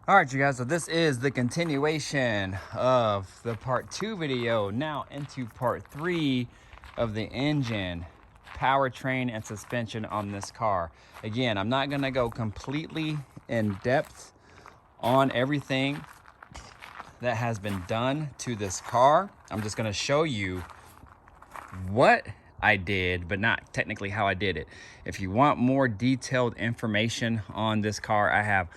All right, you guys, so this is the continuation of the part 2 video, now into part 3 of the engine, powertrain, and suspension on this car. Again, I'm not gonna go completely in depth on everything that has been done to this car. I'm just gonna show you what I did, but not technically how I did it. If you want more detailed information on this car, I have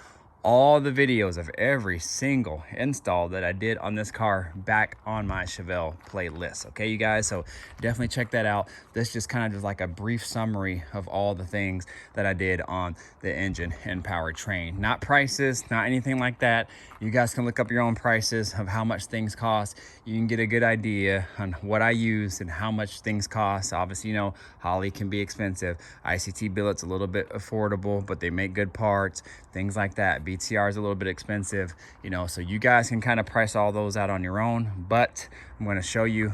all the videos of every single install that I did on this car back on my Chevelle playlist. Okay, you guys, so definitely check that out. This just kind of just like a brief summary of all the things that I did on the engine and powertrain. Not prices, not anything like that. You guys can look up your own prices of how much things cost. You can get a good idea on what I use and how much things cost. Obviously, you know, Holley can be expensive. ICT billet's a little bit affordable, but they make good parts, things like that. BTR is a little bit expensive, you know, so you guys can kind of price all those out on your own, but I'm going to show you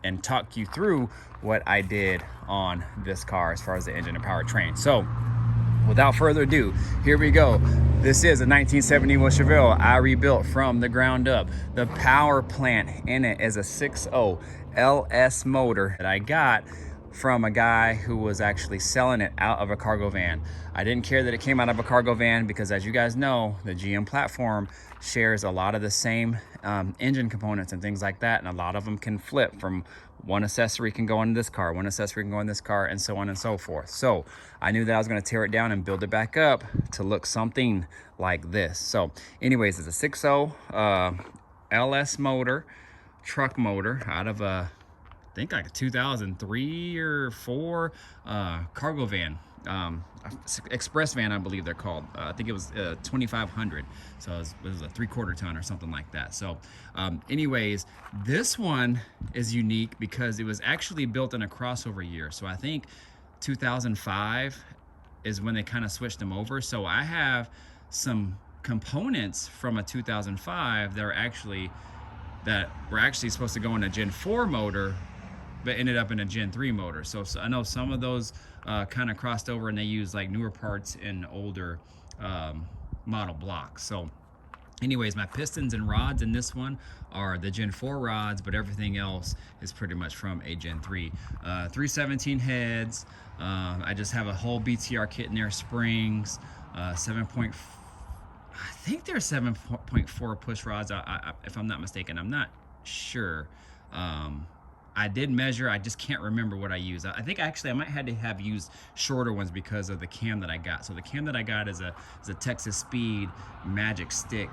and talk you through what I did on this car as far as the engine and powertrain. So without further ado, here we go. This is a 1971 Chevelle I rebuilt from the ground up. The power plant in it is a 6.0 LS motor that I got from a guy who was actually selling it out of a cargo van. I didn't care that it came out of a cargo van because, as you guys know, the GM platform shares a lot of the same engine components and things like that, and a lot of them can flip from one accessory can go in this car, one accessory can go in this car, and so on and so forth. So I knew that I was going to tear it down and build it back up to look something like this. So anyways, it's a 6.0 LS motor, truck motor out of a, I think like a 2003 or 4 cargo van, express van, I believe they're called. I think it was 2500, so it was a 3/4 ton or something like that. So anyways, this one is unique because it was actually built in a crossover year. So I think 2005 is when they kind of switched them over. So I have some components from a 2005 that were actually supposed to go in a Gen 4 motor, but ended up in a Gen 3 motor. So I know some of those kind of crossed over and they use like newer parts in older model blocks. So anyways, my pistons and rods in this one are the Gen 4 rods, but everything else is pretty much from a Gen 3. 317 heads. I just have a whole BTR kit in there, springs, I think they're 7.4 push rods, if I'm not mistaken. I'm not sure. I did measure, I just can't remember what I used. I think actually I might have used shorter ones because of the cam that I got. So the cam that I got is a Texas Speed Magic Stick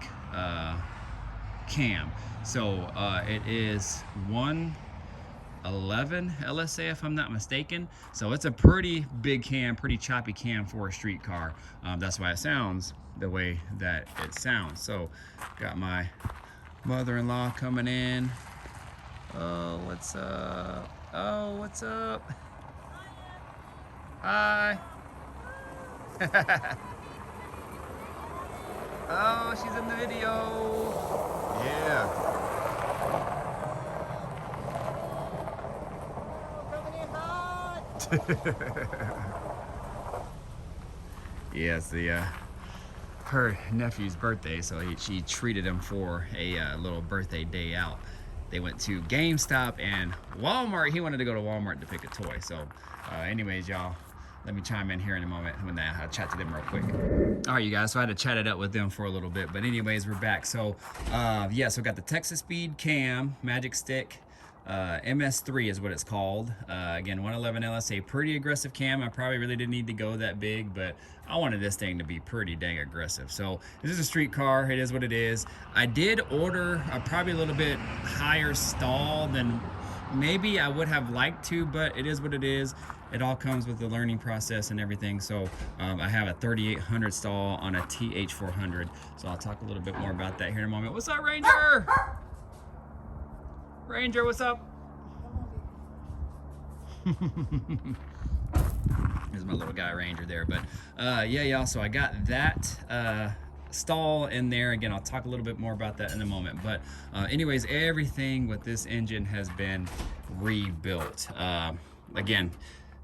cam. So it is 111 LSA if I'm not mistaken. So it's a pretty big cam, pretty choppy cam for a street car. That's why it sounds the way that it sounds. So got my mother-in-law coming in. Oh, what's up? Oh, what's up? Hi. Oh, she's in the video. Yeah. Yes, her nephew's birthday, so she treated him for a little birthday day out. They went to GameStop and Walmart. He wanted to go to Walmart to pick a toy. So anyways, y'all, let me chime in here in a moment when I chat to them real quick. All right, you guys, so I had to chat it up with them for a little bit. But anyways, we're back. So yeah, so got the Texas Speed Cam Magic Stick. MS3 is what it's called. Again, 111 LSA, pretty aggressive cam. I probably really didn't need to go that big, but I wanted this thing to be pretty dang aggressive. So this is a street car. It is what it is. I did order probably a little bit higher stall than maybe I would have liked to, but it is what it is. It all comes with the learning process and everything. So I have a 3800 stall on a TH400. So I'll talk a little bit more about that here in a moment. What's up, Ranger? Ranger, what's up? There's my little guy Ranger there. But yeah, y'all, so I got that stall in there. Again, I'll talk a little bit more about that in a moment. But anyways, everything with this engine has been rebuilt. Again,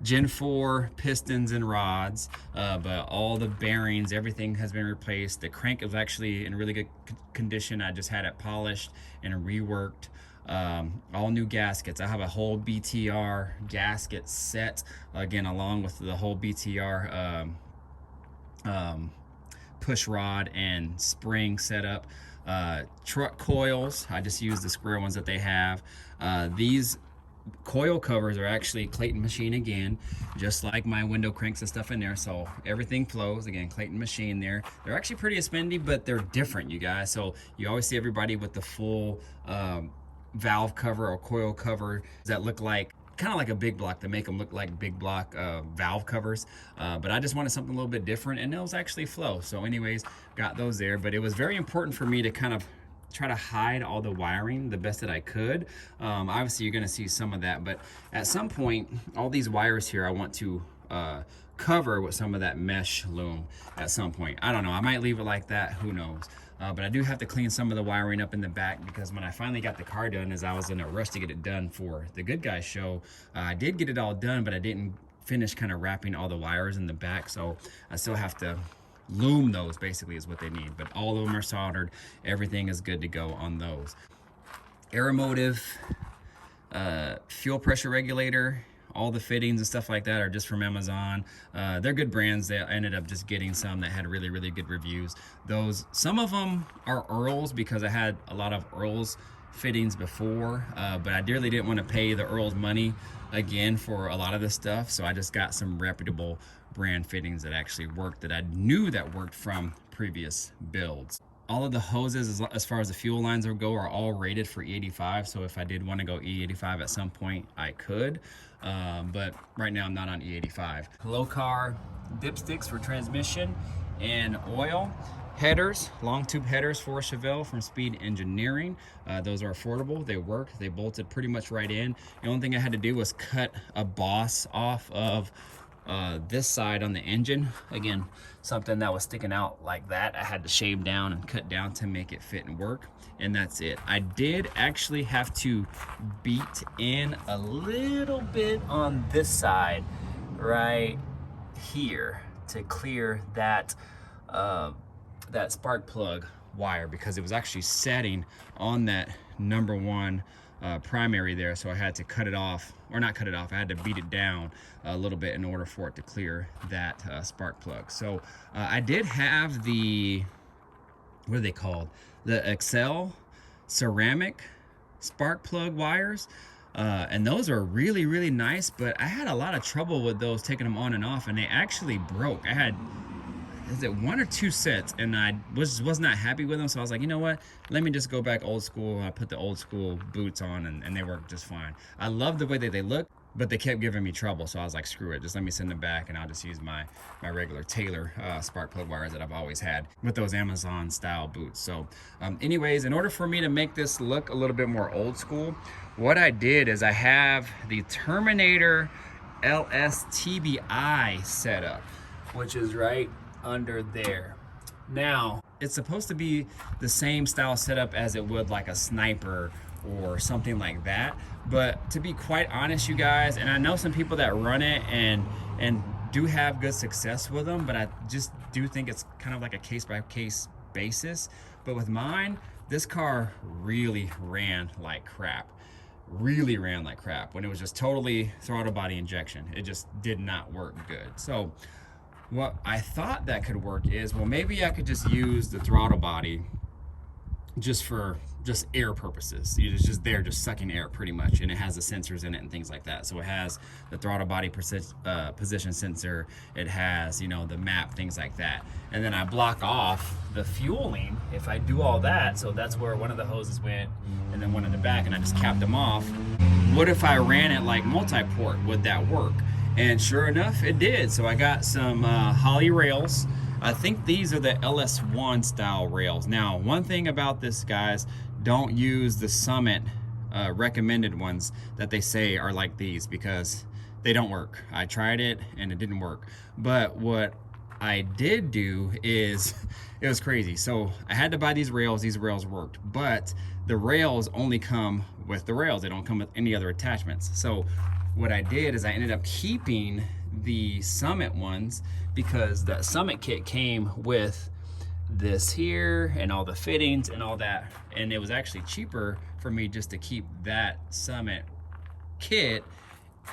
Gen 4 pistons and rods, but all the bearings, everything has been replaced. The crank is actually in really good condition. I just had it polished and reworked. All new gaskets. I have a whole BTR gasket set, again, along with the whole BTR push rod and spring setup. Truck coils, I just use the square ones that they have. These coil covers are actually Clayton machine again, just like my window cranks and stuff in there, so everything flows. Again, Clayton machine there. They're actually pretty spendy, but they're different, you guys. So you always see everybody with the full valve cover or coil cover that look like kind of like a big block. They make them look like big block valve covers, but I just wanted something a little bit different, and those actually flow. So anyways, got those there. But it was very important for me to kind of try to hide all the wiring the best that I could. Obviously you're gonna see some of that, but at some point all these wires here I want to cover with some of that mesh loom at some point. I don't know, I might leave it like that, who knows. But I do have to clean some of the wiring up in the back, because when I finally got the car done, as I was in a rush to get it done for the Good Guys show, I did get it all done, but I didn't finish kind of wrapping all the wires in the back, so I still have to loom those, basically is what they need. But all of them are soldered, everything is good to go on those. Aeromotive, fuel pressure regulator, all the fittings and stuff like that are just from Amazon. They're good brands. I ended up just getting some that had really, really good reviews. Some of them are Earls, because I had a lot of Earls fittings before, but I dearly didn't want to pay the Earls money again for a lot of this stuff, so I just got some reputable brand fittings that actually worked, that I knew that worked from previous builds. All of the hoses, as far as the fuel lines go, are all rated for E85, so if I did want to go E85 at some point, I could, but right now I'm not on E85. Low car dipsticks for transmission and oil. Headers, long tube headers for Chevelle from Speed Engineering. Those are affordable, they work, they bolted pretty much right in. The only thing I had to do was cut a boss off of this side on the engine. Again, something that was sticking out like that, I had to shave down and cut down to make it fit and work, and that's it. I did actually have to beat in a little bit on this side right here to clear that that spark plug wire, because it was actually setting on that number one primary there, so I had to cut it off, or not cut it off, I had to beat it down a little bit in order for it to clear that spark plug. So I did have the, what are they called, the Excel ceramic spark plug wires, and those are really, really nice, but I had a lot of trouble with those, taking them on and off, and they actually broke. I had, is it 1 or 2 sets, and I was not happy with them, so I was like, you know what, let me just go back old school. I put the old school boots on, and they work just fine. I love the way that they look, but they kept giving me trouble, so I was like, screw it, just let me send them back, and I'll just use my regular Taylor spark plug wires that I've always had with those Amazon style boots. So anyways, in order for me to make this look a little bit more old school, what I did is I have the Terminator LSTBI setup, which is right under there. Now, it's supposed to be the same style setup as it would like a Sniper or something like that, but to be quite honest, you guys, and I know some people that run it and do have good success with them, but I just do think it's kind of like a case-by-case basis. But with mine, this car really ran like crap. Really ran like crap when it was just totally throttle body injection. It just did not work good. So what I thought that could work is, well, maybe I could just use the throttle body just for air purposes. It's just there, just sucking air pretty much, and it has the sensors in it and things like that. So it has the throttle body position sensor, it has, you know, the map, things like that. And then I block off the fueling if I do all that. So that's where one of the hoses went, and then one in the back, and I just capped them off. What if I ran it like multi-port? Would that work? And sure enough, it did. So I got some Holley rails. I think these are the LS1 style rails. Now, one thing about this, guys, don't use the Summit recommended ones that they say are like these, because they don't work. I tried it and it didn't work. But what I did do is, it was crazy. So I had to buy these rails worked, but the rails only come with the rails. They don't come with any other attachments. So what I did is I ended up keeping the Summit ones because that Summit kit came with this here and all the fittings and all that, and it was actually cheaper for me just to keep that Summit kit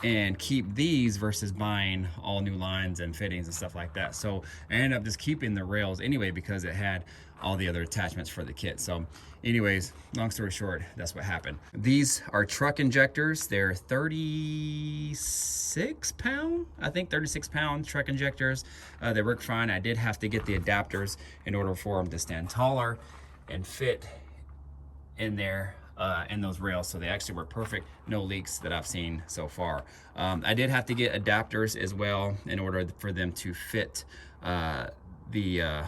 and keep these versus buying all new lines and fittings and stuff like that. So I ended up just keeping the rails anyway because it had all the other attachments for the kit. So anyways, long story short, that's what happened. These are truck injectors. They're 36 pound, I think 36 pound truck injectors. They work fine. I did have to get the adapters in order for them to stand taller and fit in there in those rails, so they actually were perfect, no leaks that I've seen so far. I did have to get adapters as well in order for them to fit the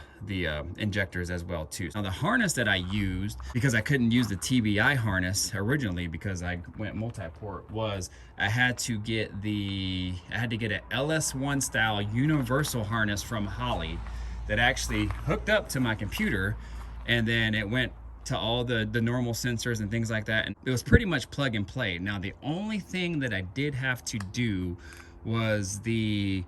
injectors as well too. Now the harness that I used, because I couldn't use the TBI harness originally because I went multi-port, was I had to get an LS1 style universal harness from Holley that actually hooked up to my computer, and then it went to all the normal sensors and things like that, and it was pretty much plug and play. Now the only thing that I did have to do was the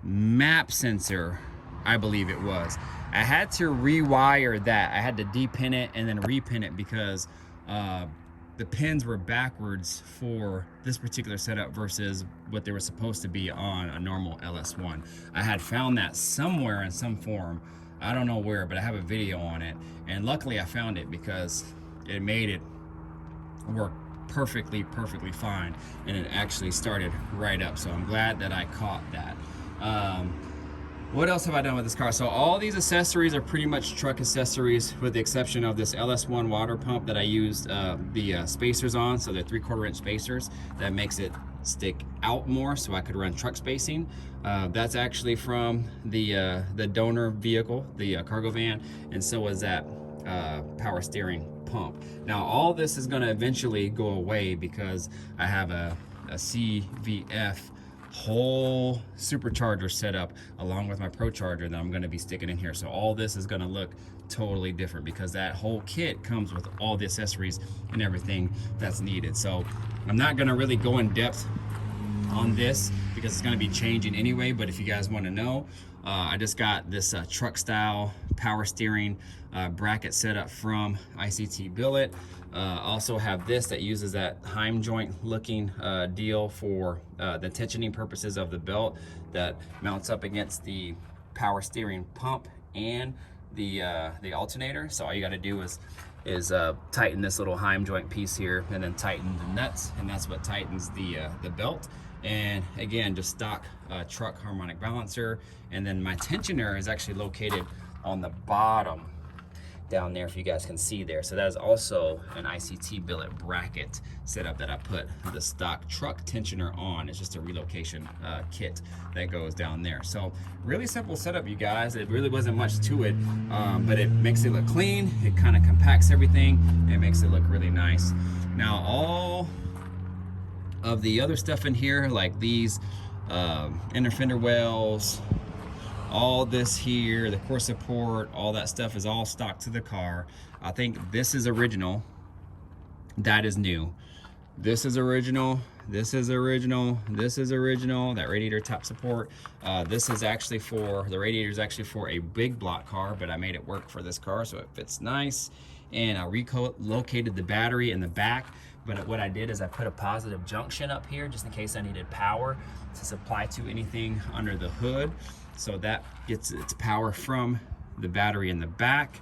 map sensor, I believe it was. I had to rewire that. I had to depin it and then repin it because the pins were backwards for this particular setup versus what they were supposed to be on a normal LS1. I had found that somewhere in some form. I don't know where, but I have a video on it, and luckily I found it because it made it work perfectly fine, and it actually started right up. So I'm glad that I caught that. What else have I done with this car? So all these accessories are pretty much truck accessories, with the exception of this LS1 water pump that I used the spacers on. So they're 3/4 inch spacers that makes it stick out more so I could run truck spacing. That's actually from the donor vehicle, the cargo van, and so was that power steering pump. Now all this is going to eventually go away because I have a CVF whole supercharger set up along with my Pro Charger that I'm going to be sticking in here. So all this is going to look totally different because that whole kit comes with all the accessories and everything that's needed. So I'm not going to really go in depth on this because it's going to be changing anyway, but if you guys want to know, I just got this truck style power steering bracket set up from ICT Billet. Also have this that uses that Heim joint looking deal for the tensioning purposes of the belt that mounts up against the power steering pump and the alternator. So all you got to do is tighten this little Heim joint piece here and then tighten the nuts, and that's what tightens the belt. And again, just stock truck harmonic balancer, and then my tensioner is actually located on the bottom down there, if you guys can see there. So that is also an ICT billet bracket setup that I put the stock truck tensioner on. It's just a relocation kit that goes down there. So really simple setup, you guys. It really wasn't much to it, but it makes it look clean. It kind of compacts everything. It makes it look really nice. Now all of the other stuff in here, like these inner fender wells, all this here, the core support, all that stuff is all stock to the car. I think this is original, that is new. This is original, this is original, this is original, that radiator top support. This is actually the radiator is actually for a big block car, but I made it work for this car so it fits nice. And I relocated the battery in the back, but what I did is I put a positive junction up here just in case I needed power to supply to anything under the hood. So that gets its power from the battery in the back.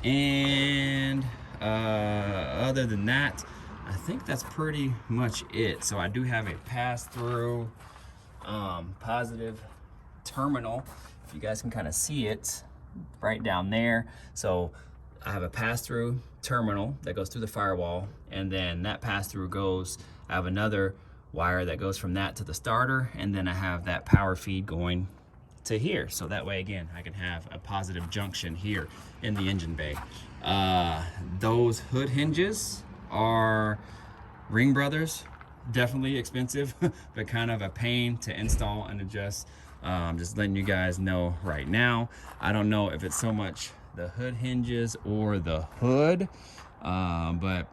And other than that, I think that's pretty much it. So I do have a pass-through positive terminal. If you guys can kind of see it right down there. So I have a pass-through terminal that goes through the firewall, and then that pass-through goes, I have another wire that goes from that to the starter, and then I have that power feed going to here. So that way, again, I can have a positive junction here in the engine bay. Those hood hinges are Ring Brothers, definitely expensive, but kind of a pain to install and adjust. Just letting you guys know right now. I don't know if it's so much the hood hinges or the hood, but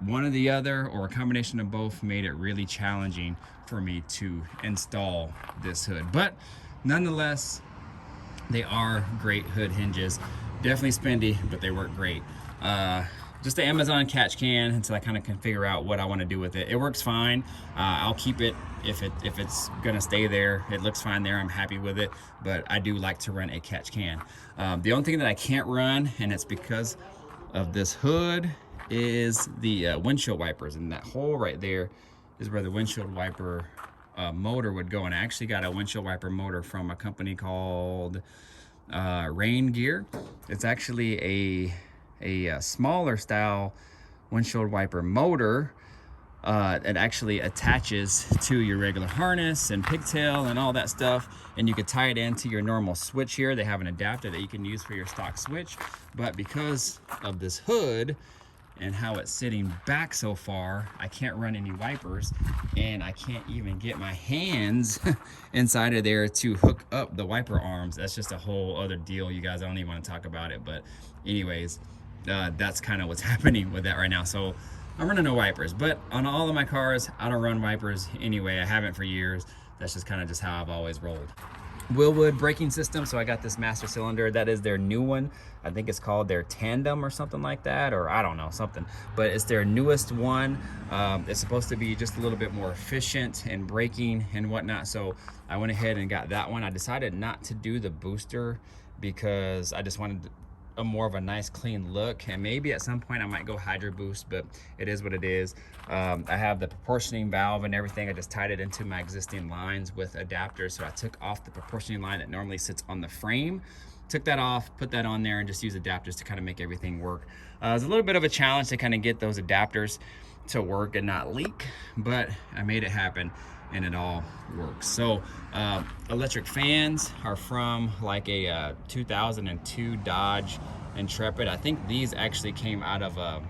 one or the other or a combination of both made it really challenging for me to install this hood. But nonetheless, they are great hood hinges. Definitely spendy, but they work great. Just the Amazon catch can until I kind of can figure out what I want to do with it. It works fine. I'll keep it if it's gonna stay there. It looks fine there. I'm happy with it, but I do like to run a catch can. The only thing that I can't run, and it's because of this hood, is the windshield wipers, and that hole right there is where the windshield wiper motor would go. And I actually got a windshield wiper motor from a company called Rain Gear. It's actually a smaller style windshield wiper motor that actually attaches to your regular harness and pigtail and all that stuff, and you could tie it into your normal switch here. They have an adapter that you can use for your stock switch, but because of this hood and how it's sitting back so far, I can't run any wipers, and I can't even get my hands inside of there to hook up the wiper arms. That's just a whole other deal, you guys. I don't even want to talk about it, but anyways, that's kind of what's happening with that right now. So I'm running no wipers, but on all of my cars, I don't run wipers anyway. I haven't for years. That's just kind of just how I've always rolled. Willwood braking system. So I got this master cylinder. That is their new one. I think it's called their Tandem or something like that, or I don't know, something. But it's their newest one. It's supposed to be just a little bit more efficient in braking and whatnot. So I went ahead and got that one. I decided not to do the booster because I just wanted a more of a nice clean look, and maybe at some point I might go Hydro Boost, but it is what it is. I have the proportioning valve and everything. I just tied it into my existing lines with adapters. So I took off the proportioning line that normally sits on the frame, took that off, put that on there, and just use adapters to kind of make everything work. It was a little bit of a challenge to kind of get those adapters to work and not leak, but I made it happen and it all works. So electric fans are from like a 2002 Dodge Intrepid. I think these actually came out of a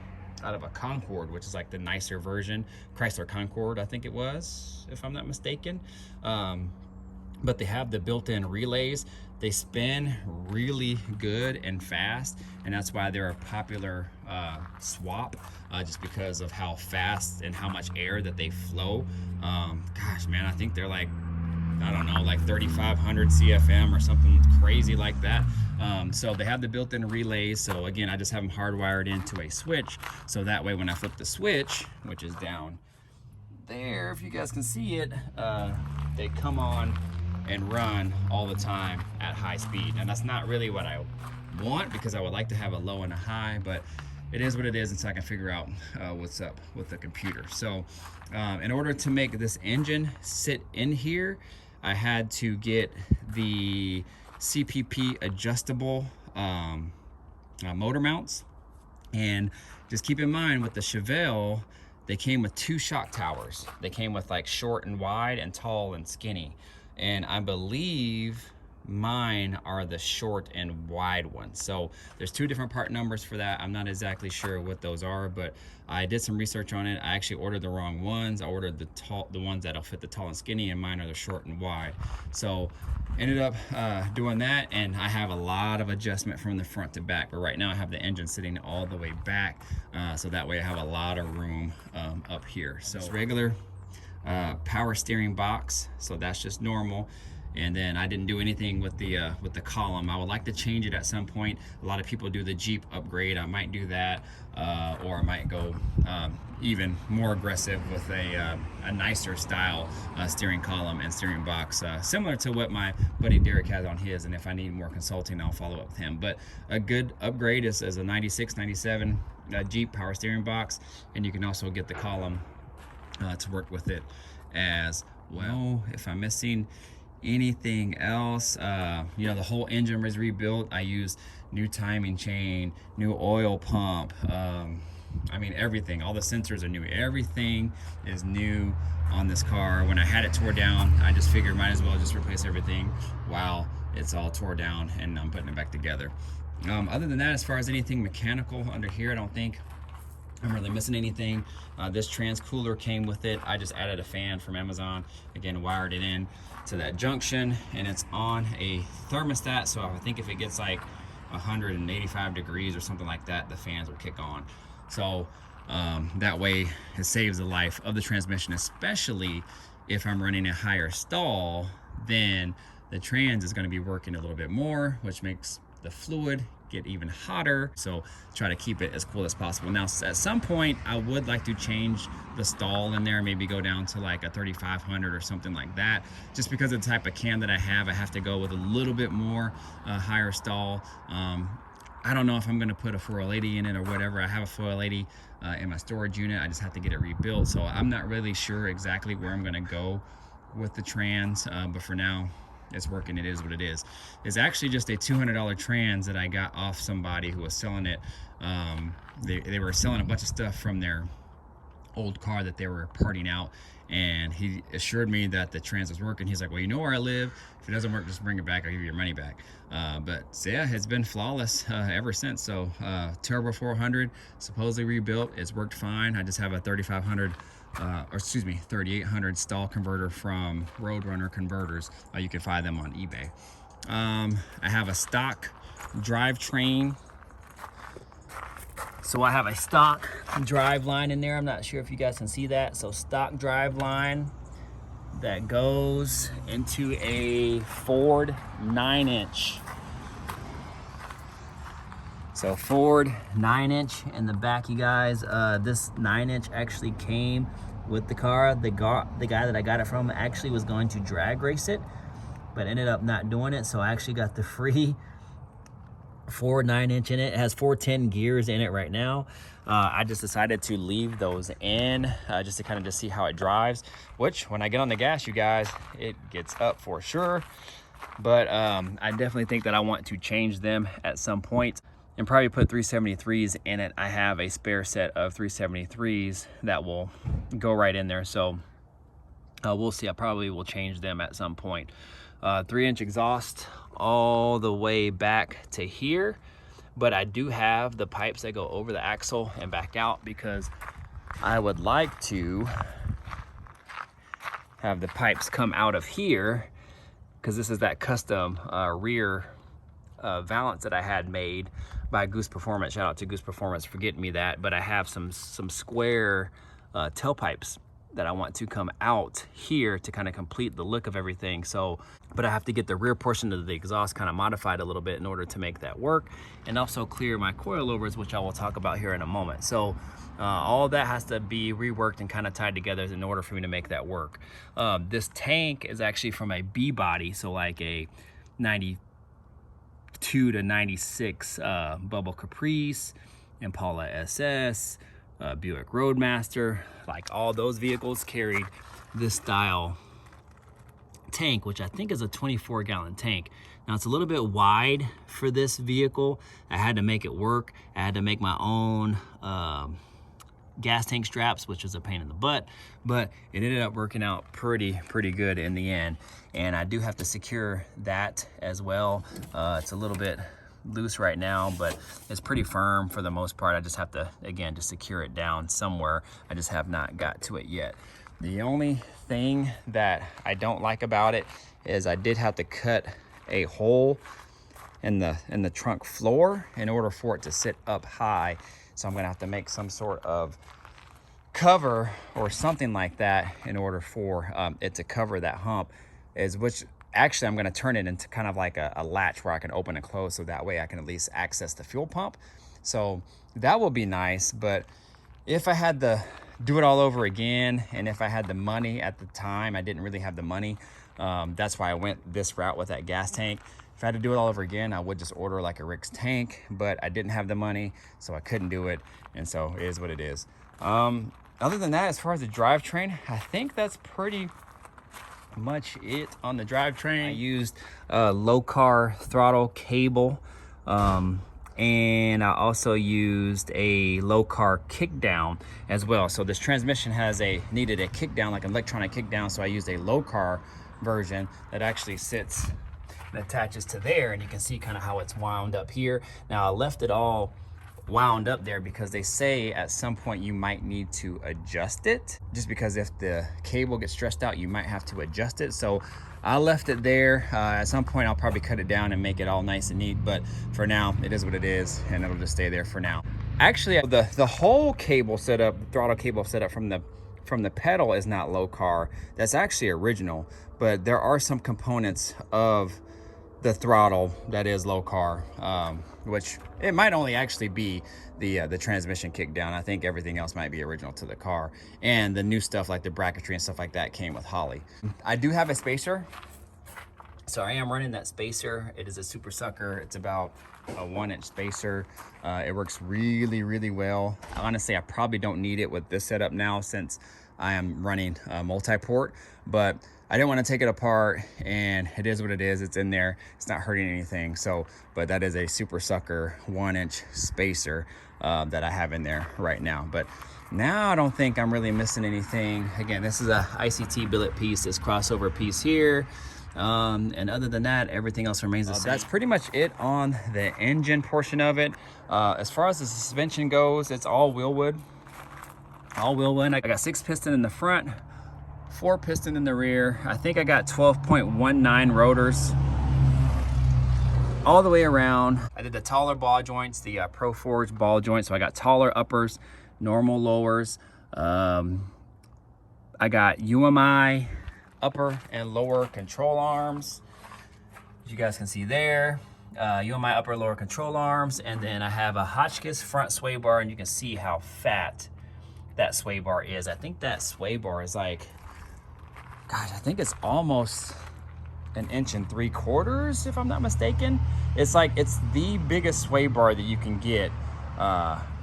Concorde, which is like the nicer version, Chrysler Concorde, I think it was, if I'm not mistaken. But they have the built-in relays. They spin really good and fast, and that's why they're a popular swap, just because of how fast and how much air that they flow. Gosh, man, I think they're like, I don't know, like 3,500 CFM or something crazy like that. So they have the built-in relays. So again, I just have them hardwired into a switch. So that way when I flip the switch, which is down there, if you guys can see it, they come on and run all the time at high speed. And that's not really what I want, because I would like to have a low and a high, but it is what it is until I can figure out what's up with the computer. So in order to make this engine sit in here, I had to get the CPP adjustable motor mounts. And just keep in mind, with the Chevelle, they came with 2 shock towers. They came with like short and wide and tall and skinny. And I believe mine are the short and wide ones. So there's 2 different part numbers for that. I'm not exactly sure what those are, but I did some research on it. I actually ordered the wrong ones. I ordered the ones that'll fit the tall and skinny, and mine are the short and wide. So ended up doing that, and I have a lot of adjustment from the front to back, but right now I have the engine sitting all the way back, so that way I have a lot of room up here. So it's regular power steering box, so that's just normal. And then I didn't do anything with the column. I would like to change it at some point. A lot of people do the Jeep upgrade. I might do that, or I might go even more aggressive with a nicer style steering column and steering box, similar to what my buddy Derek has on his. And if I need more consulting, I'll follow up with him. But a good upgrade is a 96, 97 Jeep power steering box, and you can also get the column to work with it as well. If I'm missing anything else, you know, the whole engine was rebuilt. I used new timing chain, new oil pump, I mean everything. All the sensors are new. Everything is new on this car. When I had it tore down, I just figured might as well just replace everything while it's all tore down and I'm putting it back together. Other than that, as far as anything mechanical under here, I don't think I'm really missing anything. This trans cooler came with it. I just added a fan from Amazon, again wired it in to that junction, and it's on a thermostat, so I think if it gets like 185 degrees or something like that, the fans will kick on. So That way it saves the life of the transmission, especially if I'm running a higher stall. Then the trans is going to be working a little bit more, which makes the fluid get even hotter. So try to keep it as cool as possible. Now at some point I would like to change the stall in there, maybe go down to like a 3500 or something like that, just because of the type of cam that I have to go with a little bit more higher stall. I don't know if I'm going to put a 480 in it or whatever. I have a 480 in my storage unit. I just have to get it rebuilt, so I'm not really sure exactly where I'm going to go with the trans, but for now it's working. It is what it is. It's actually just a $200 trans that I got off somebody who was selling it. They were selling a bunch of stuff from their old car that they were parting out, and he assured me that the trans was working. He's like, well, you know where I live. If it doesn't work, just bring it back. I'll give you your money back. But so yeah, it's been flawless ever since. So Turbo 400, supposedly rebuilt. It's worked fine. I just have a 3800 stall converter from Roadrunner Converters. You can find them on eBay. I have a stock drivetrain. So I have a stock drive line in there. I'm not sure if you guys can see that. So stock drive line that goes into a Ford 9-inch. So Ford 9-inch in the back, you guys. This 9-inch actually came with the car. The guy that I got it from actually was going to drag race it, but ended up not doing it. So I actually got the free Ford 9-inch in it. It has 410 gears in it right now. I just decided to leave those in just to kind of just see how it drives, which when I get on the gas, you guys, it gets up for sure. But I definitely think that I want to change them at some point and probably put 373s in it. I have a spare set of 373s that will go right in there. So we'll see. I probably will change them at some point. 3-inch exhaust all the way back to here, but I do have the pipes that go over the axle and back out because I would like to have the pipes come out of here, because this is that custom rear valance that I had made by Goose Performance. Shout out to Goose Performance for getting me that. But I have some square tailpipes that I want to come out here to kind of complete the look of everything. So, but I have to get the rear portion of the exhaust kind of modified a little bit in order to make that work, and also clear my coilovers, which I will talk about here in a moment. So all of that has to be reworked and kind of tied together in order for me to make that work. This tank is actually from a B body, so like a 92 to 96 Bubble Caprice, Impala SS, Buick Roadmaster. Like all those vehicles carried this style tank, which I think is a 24-gallon tank. Now it's a little bit wide for this vehicle. I had to make it work. I had to make my own gas tank straps, which was a pain in the butt, but it ended up working out pretty good in the end. And I do have to secure that as well. It's a little bit loose right now, but it's pretty firm for the most part. I just have to, again, just secure it down somewhere. I just have not got to it yet. The only thing that I don't like about it is I did have to cut a hole in the trunk floor in order for it to sit up high. So I'm gonna have to make some sort of cover or something like that in order for it to cover that hump, which actually I'm gonna turn it into kind of like a latch where I can open and close, so that way I can at least access the fuel pump. So that will be nice. But if I had to do it all over again, and if I had the money at the time, I didn't really have the money. That's why I went this route with that gas tank. If I had to do it all over again, I would just order like a Rick's tank, but I didn't have the money, so I couldn't do it. And so it is what it is. Other than that, as far as the drivetrain, I think that's pretty much it on the drivetrain. I used a low car throttle cable, and I also used a low car kick down as well. So this transmission needed a kick down, like an electronic kick down, so I used a low car version that actually sits and attaches to there, and you can see kind of how it's wound up here. Now I left it all wound up there because they say at some point you might need to adjust it, just because if the cable gets stretched out, you might have to adjust it. So I left it there. At some point I'll probably cut it down and make it all nice and neat, but for now it is what it is, and it'll just stay there for now. Actually, the whole cable setup, throttle cable setup from the pedal is not low car. That's actually original, but there are some components of the throttle that is low car, which it might only actually be the transmission kick down. I think everything else might be original to the car, and the new stuff like the bracketry and stuff like that came with Holley. I do have a spacer, so I am running that spacer. It is a Super Sucker. It's about a 1-inch spacer. It works really well. Honestly, I probably don't need it with this setup now since I am running multi-port, but I didn't want to take it apart, and it is what it is. It's in there. It's not hurting anything. So, but that is a Super Sucker 1-inch spacer that I have in there right now. But now I don't think I'm really missing anything. Again, this is a ICT billet piece, this crossover piece here. And other than that, everything else remains the same. That's pretty much it on the engine portion of it. As far as the suspension goes, it's all Wilwood. All Wilwood. I got 6 piston in the front, 4 piston in the rear. I think I got 12.19 rotors all the way around. I did the taller ball joints, the Pro Forge ball joints. So I got taller uppers, normal lowers. I got UMI upper and lower control arms, as you guys can see there. UMI upper lower control arms, and then I have a Hotchkiss front sway bar, and you can see how fat that sway bar is. I think that sway bar is like, gosh, I think it's almost 1.75 inches if I'm not mistaken. It's like, it's the biggest sway bar that you can get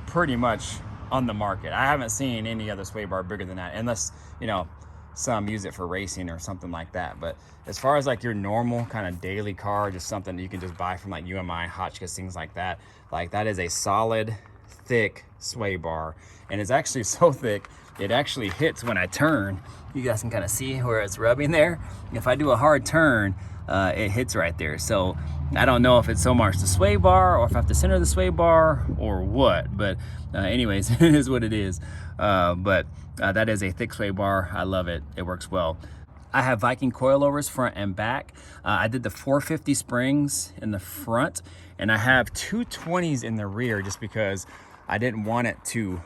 pretty much on the market. I haven't seen any other sway bar bigger than that, unless, you know, some use it for racing or something like that. But as far as like your normal kind of daily car, just something you can just buy from like UMI, Hotchkiss, things like that is a solid, thick sway bar. And it's actually so thick, it actually hits when I turn. You guys can kind of see where it's rubbing there. If I do a hard turn, it hits right there. So I don't know if it's so much the sway bar, or if I have to center the sway bar, or what. But anyways, it is what it is. But that is a thick sway bar. I love it. It works well. I have Viking coilovers front and back. I did the 450 springs in the front, and I have 220s in the rear just because I didn't want it to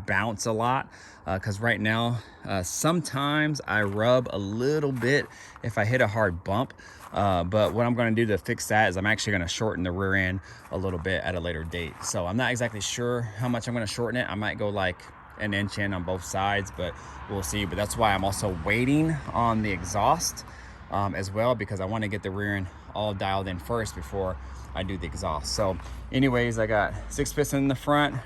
bounce a lot, because right now sometimes I rub a little bit if I hit a hard bump. But what I'm going to do to fix that is I'm actually going to shorten the rear end a little bit at a later date. So I'm not exactly sure how much I'm going to shorten it. I might go like 1 inch in on both sides, but we'll see. But that's why I'm also waiting on the exhaust as well, because I want to get the rear end all dialed in first before I do the exhaust. So anyways, I got 6 piston in the front,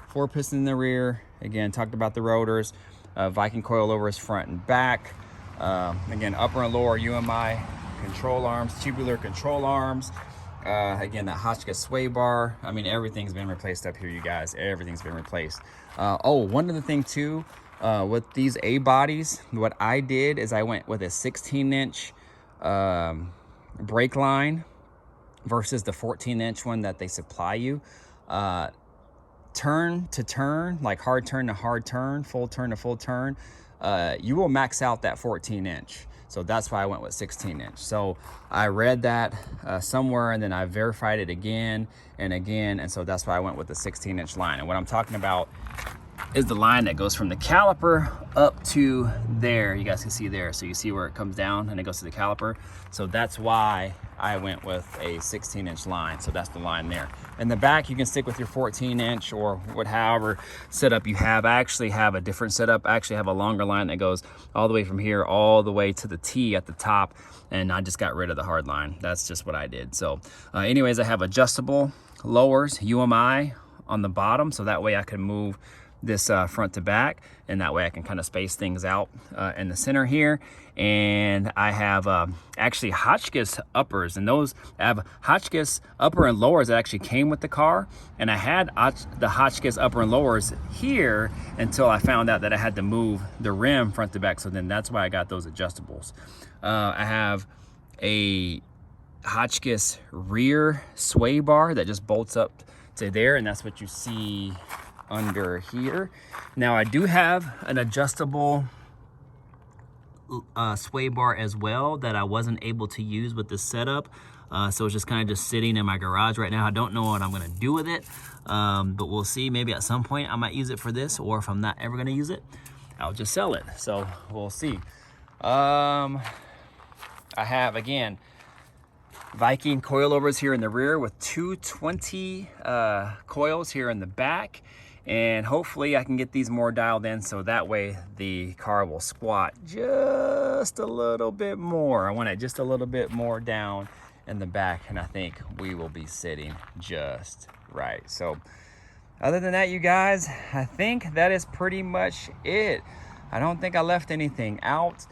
4 piston in the rear. Again, talked about the rotors, Viking coilovers front and back. Again, upper and lower UMI control arms, tubular control arms. Again, that Hotchkiss sway bar. I mean, everything's been replaced up here, you guys. Everything's been replaced. Oh, one other thing too, with these A bodies, what I did is I went with a 16-inch brake line versus the 14-inch one that they supply you. Turn to turn, like hard turn to hard turn, full turn to full turn, you will max out that 14-inch. So that's why I went with 16-inch. So I read that somewhere, and then I verified it again and again, and so that's why I went with the 16-inch line. And what I'm talking about is the line that goes from the caliper up to there. You guys can see there. So you see where it comes down and it goes to the caliper. So that's why I went with a 16-inch line. So that's the line there. In the back, you can stick with your 14-inch or however setup you have. I actually have a different setup. I actually have a longer line that goes all the way from here all the way to the T at the top, and I just got rid of the hard line. That's just what I did. So anyways, I have adjustable lowers, UMI on the bottom, so that way I can move this front to back, and that way I can kind of space things out in the center here. And I have actually Hotchkiss uppers, and those I have Hotchkiss upper and lowers that actually came with the car, and I had the Hotchkiss upper and lowers here until I found out that I had to move the rim front to back, so then that's why I got those adjustables. I have a Hotchkiss rear sway bar that just bolts up to there, and that's what you see under here. Now I do have an adjustable sway bar as well that I wasn't able to use with this setup. So it's just kind of just sitting in my garage right now. I don't know what I'm gonna do with it, but we'll see. Maybe at some point I might use it for this, or if I'm not ever gonna use it, I'll just sell it. So we'll see. I have, again, Viking coilovers here in the rear with 220 coils here in the back. And hopefully I can get these more dialed in so that way the car will squat just a little bit more. I want it just a little bit more down in the back, and I think we will be sitting just right. So other than that, you guys, I think that is pretty much it. I don't think I left anything out.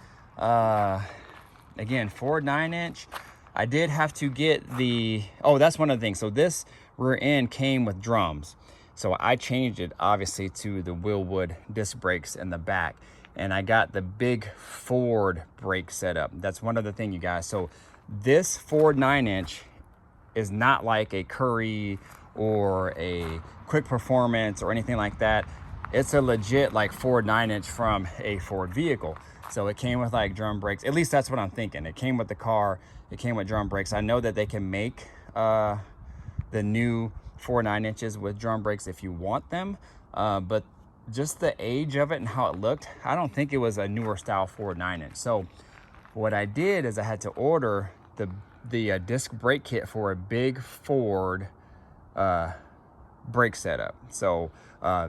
Again, Ford 9-inch. I did have to get the, oh, that's one of the things. So this rear end came with drums. So I changed it, obviously, to the Willwood disc brakes in the back. And I got the big Ford brake setup. That's one other thing, you guys. So this Ford 9-inch is not like a Curry or a Quick Performance or anything like that. It's a legit like Ford 9-inch from a Ford vehicle. So it came with like drum brakes. At least that's what I'm thinking. It came with the car. It came with drum brakes. I know that they can make the new Ford 9-inches with drum brakes if you want them, but just the age of it and how it looked, I don't think it was a newer style Ford 9-inch. So what I did is I had to order the disc brake kit for a big Ford brake setup. So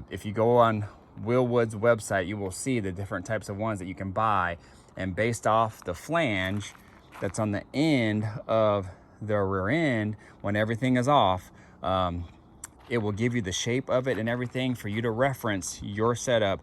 if you go on Willwood's website, you will see the different types of ones that you can buy, and based off the flange that's on the end of the rear end, when everything is off, it will give you the shape of it and everything for you to reference your setup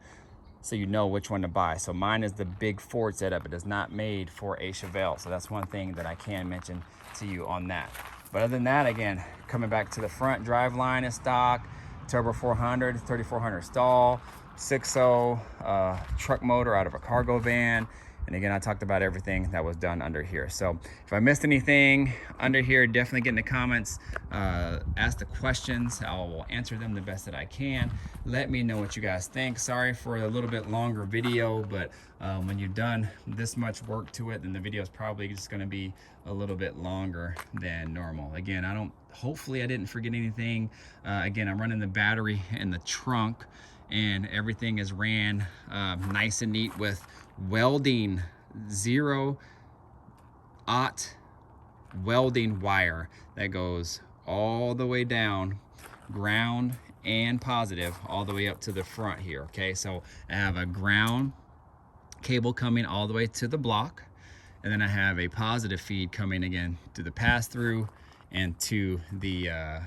so you know which one to buy. So mine is the big Ford setup. It is not made for a Chevelle. So that's one thing that I can mention to you on that. But other than that, again, coming back to the front, drive line is stock, turbo 400, 3400 stall, 6.0 truck motor out of a cargo van. And again, I talked about everything that was done under here. So if I missed anything under here, definitely get in the comments, ask the questions. I will answer them the best that I can. Let me know what you guys think. Sorry for a little bit longer video, but when you've done this much work to it, then the video is probably just gonna be a little bit longer than normal. Again, hopefully I didn't forget anything. Again, I'm running the battery in the trunk, and everything is ran nice and neat with welding 0-aught welding wire that goes all the way down, ground and positive, all the way up to the front here. Okay, so I have a ground cable coming all the way to the block, and then I have a positive feed coming again to the pass-through and to the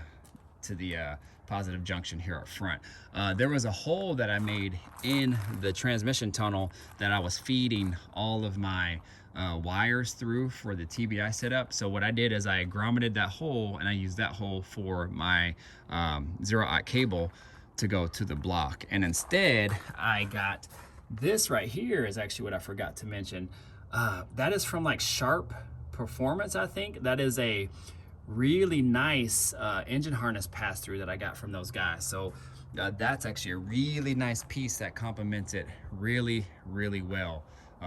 positive junction here up front. There was a hole that I made in the transmission tunnel that I was feeding all of my wires through for the TBI setup. So what I did is I grommeted that hole, and I used that hole for my 0-aught cable to go to the block. And instead I got this right here, is actually what I forgot to mention. That is from like Sharp Performance, I think. That is a really nice engine harness pass-through that I got from those guys. So that's actually a really nice piece that complements it really, really well.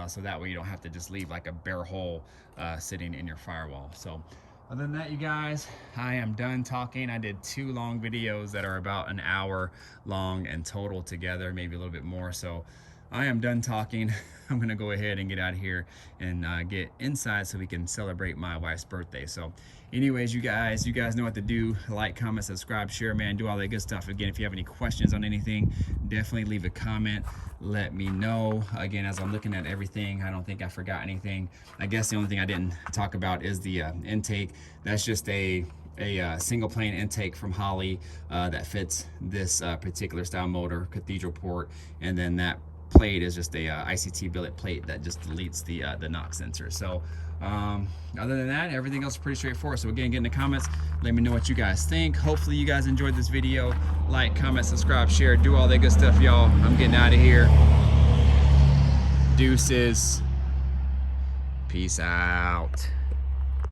So that way you don't have to just leave like a bare hole sitting in your firewall. So other than that, you guys, I am done talking. I did 2 long videos that are about an hour long in total together, maybe a little bit more. So I am done talking. I'm gonna go ahead and get out of here and get inside so we can celebrate my wife's birthday. So anyways, you guys know what to do. Like, comment, subscribe, share, man, do all that good stuff. Again, if you have any questions on anything, definitely leave a comment. Let me know. Again, as I'm looking at everything, I don't think I forgot anything. I guess the only thing I didn't talk about is the intake. That's just a single plane intake from Holley that fits this particular style motor, cathedral port, and then that plate is just a ICT billet plate that just deletes the knock sensor. So other than that, everything else is pretty straightforward. So again, get in the comments, let me know what you guys think. Hopefully you guys enjoyed this video. Like, comment, subscribe, share, do all that good stuff, y'all. I'm getting out of here. Deuces. Peace out.